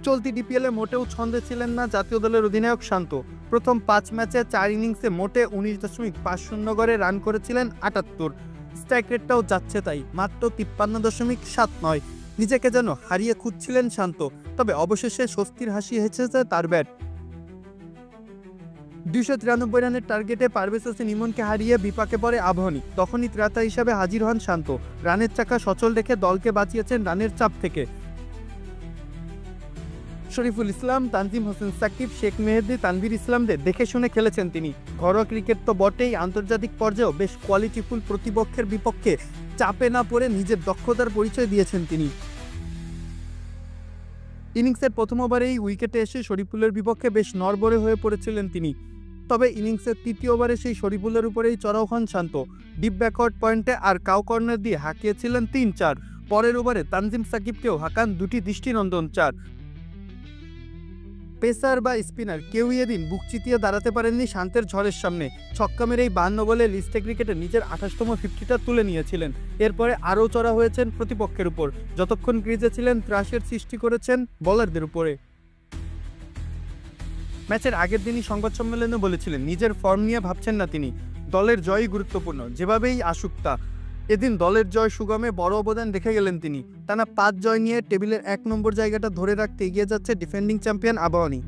চলতি ডিপিএলে মোটেও ছন্দে ছিলেন না জাতীয় দলের অধিনায়ক শান্ত। প্রথম 5 ম্যাচে 4 ইনিংসে মোটে 19.50 গড়ে রান করেছিলেন 78। স্ট্রাইক রেটটাও যাচ্ছে তাই, মাত্র 53.79। নিজেকে যেন হারিয়ে খুঁজছিলেন শান্ত, তবে অবশেষে স্বস্তির হাসি হেসেছে তার ব্যাট। 293 রানের টার্গেটে পারভেজ হোসেন ইমনকে হারিয়ে বিপাকে পড়ে আবাহনী। তখনই ত্রাতা হিসাবে হাজির হন শান্ত। রানের চাকা সচল রেখে দলকে বাঁচিয়েছেন রানের চাপ থেকে। শরীফুল ইসলাম, তানজিম হোসেন সাকিব, শেখ মেহেদী, তানভীর ইসলামদের দেখে শুনে খেলেছেন তিনি। ঘরোয়া ক্রিকেট তো বটেই, আন্তর্জাতিক পর্যায়েও বেশ কোয়ালিটিফুল প্রতিপক্ষের বিপক্ষে চাপে না পড়ে নিজের দক্ষতার পরিচয় দিয়েছেন তিনি। ইনিংসের প্রথম ওভারেই উইকেটে এসে শরীফুলের বিপক্ষে বেশ নড়বড়ে হয়ে পড়েছিলেন তিনি। তবে ইনিংসের তৃতীয় ওভারে সেই শরীফুলের উপরেই চড়াও হন শান্ত। ডিপ ব্যাকওয়ার্ড পয়েন্টে আর কাউ কর্নার দিয়ে হাঁকিয়েছিলেন 3-4। পরের ওভারে তানজিম সাকিবকেও হাঁকান দুটি দৃষ্টিনন্দন 4। পেসার বা স্পিনার কেউই এদিন বুক চিতিয়ে দাঁড়াতে পারেননি শান্তের ঝড়ের সামনে। ছক্কা মেরেই 52 বলে লিস্টে ক্রিকেটে নিজের 28তম 50টা তুলে নিয়েছিলেন। এরপরে আরও চড়া হয়েছেন প্রতিপক্ষের উপর। যতক্ষণ ক্রিজে ছিলেন ত্রাসের সৃষ্টি করেছেন বোলারদের উপরে। ম্যাচের আগের দিনই সংবাদ সম্মেলনে বলেছিলেন নিজের ফর্ম নিয়ে ভাবছেন না তিনি, দলের জয়ই গুরুত্বপূর্ণ, যেভাবেই আসুক তা। এদিন দলের জয় সুগমে বড় অবদান রেখে গেলেন তিনি। টানা 5 জয় নিয়ে টেবিলের 1 নম্বর জায়গাটা ধরে রাখতে এগিয়ে যাচ্ছে ডিফেন্ডিং চ্যাম্পিয়ন আবাহনী।